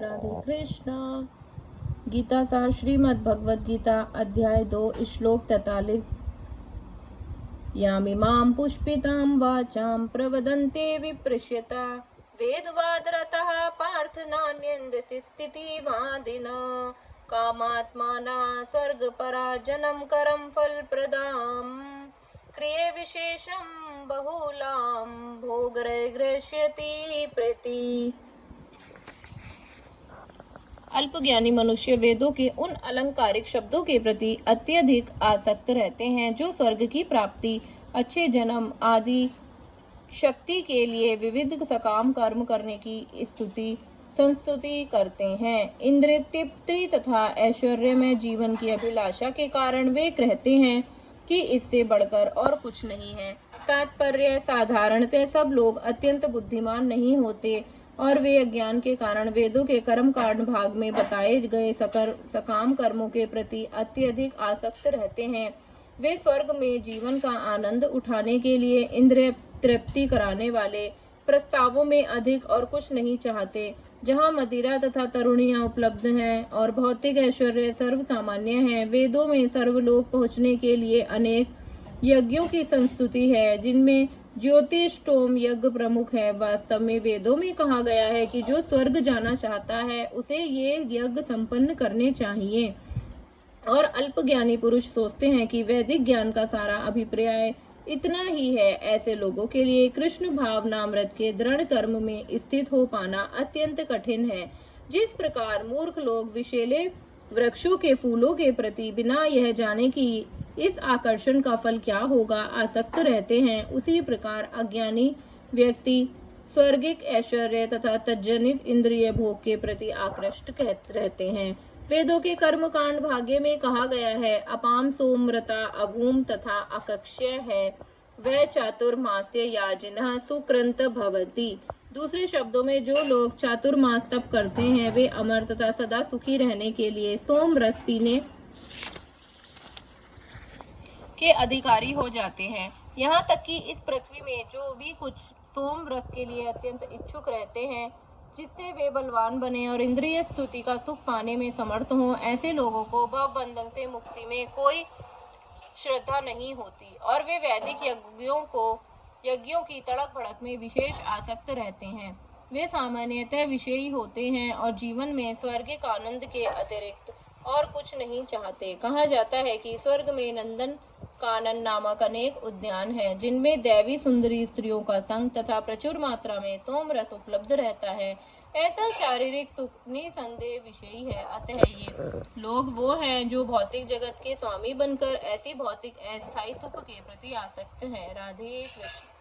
राधे कृष्णा। गीता सार श्रीमद् भगवद गीता अध्याय 2 श्लोक 43। यामिमां पुष्पितां वाचां प्रवदन्ते विप्रश्यता वेदवादरतः पार्थ नान्यन्दसि स्थितिवादिनः कामात्मानः स्वर्गपरा जनं करं फलप्रदाम् क्रिये विशेषं बहुलां भोगैर्गृह्यति प्रीति। अल्पज्ञानी मनुष्य वेदों के उन अलंकारिक शब्दों के प्रति अत्यधिक आसक्त रहते हैं जो स्वर्ग की प्राप्ति, अच्छे जन्म आदि शक्ति के लिए विविध सकाम कर्म करने की संस्तुति करते हैं। इंद्रिय तृप्ति तथा ऐश्वर्य में जीवन की अभिलाषा के कारण वे कहते हैं कि इससे बढ़कर और कुछ नहीं है। तात्पर्य साधारणतः सब लोग अत्यंत बुद्धिमान नहीं होते और वे अज्ञान के कारण वेदों के कर्म कांड भाग में बताए गए सकाम कर्मों के प्रति अत्यधिक आसक्त रहते हैं। वे स्वर्ग में जीवन का आनंद उठाने के लिए इंद्रिय तृप्ति कराने वाले प्रस्तावों में अधिक और कुछ नहीं चाहते। जहाँ मदिरा तथा तरुणियां उपलब्ध हैं और भौतिक ऐश्वर्य सर्व सामान्य है, वेदों में सर्वलोक पहुँचने के लिए अनेक यज्ञों की संस्तुति है जिनमें ज्योतिष्टोम यज्ञ प्रमुख है। वास्तव में वेदों में कहा गया है कि जो स्वर्ग जाना चाहता है उसे ये यज्ञ संपन्न करने चाहिए, और अल्पज्ञानी पुरुष सोचते हैं कि वैदिक ज्ञान का सारा अभिप्राय इतना ही है। ऐसे लोगों के लिए कृष्ण भावनामृत के दृढ़ कर्म में स्थित हो पाना अत्यंत कठिन है। जिस प्रकार मूर्ख लोग विषैले वृक्षों के फूलों के प्रति बिना यह जाने कि इस आकर्षण का फल क्या होगा आसक्त रहते हैं, उसी प्रकार अज्ञानी व्यक्ति स्वर्गिक ऐश्वर्य तथा तज्जनित इंद्रिय भोग के प्रति आकृष्ट रहते हैं। वेदों के कर्म कांड भाग्य में कहा गया है, अपाम सोमृता अभूम तथा अकक्ष्य है वह चातुर्मास्य याजिनः सुकृंत भवति। दूसरे शब्दों में जो लोग चातुर्मास तप करते हैं वे अमर तथा सदा सुखी रहने के लिए सोम रस पीने के अधिकारी हो जाते हैं। यहाँ तक कि इस पृथ्वी में जो भी कुछ सोम रस के लिए अत्यंत इच्छुक रहते हैं जिससे वे बलवान बने और इंद्रिय स्तुति का सुख पाने में समर्थ हों, ऐसे लोगों को भव बंधन से मुक्ति में कोई श्रद्धा नहीं होती और वे वैदिक यज्ञों की तड़क भड़क में विशेष आसक्त रहते हैं। वे सामान्यतः विषयी होते हैं और जीवन में स्वर्गिक आनंद के अतिरिक्त और कुछ नहीं चाहते। कहा जाता है कि स्वर्ग में नंदन कानन नामक अनेक उद्यान हैं जिनमें दैवी सुंदरी स्त्रियों का संग तथा प्रचुर मात्रा में सोम रस उपलब्ध रहता है। ऐसा शारीरिक सुख निसंदेह विषयी है। अतः ये लोग वो हैं जो भौतिक जगत के स्वामी बनकर ऐसी भौतिक अस्थायी सुख के प्रति आसक्त हैं। राधे कृष्ण।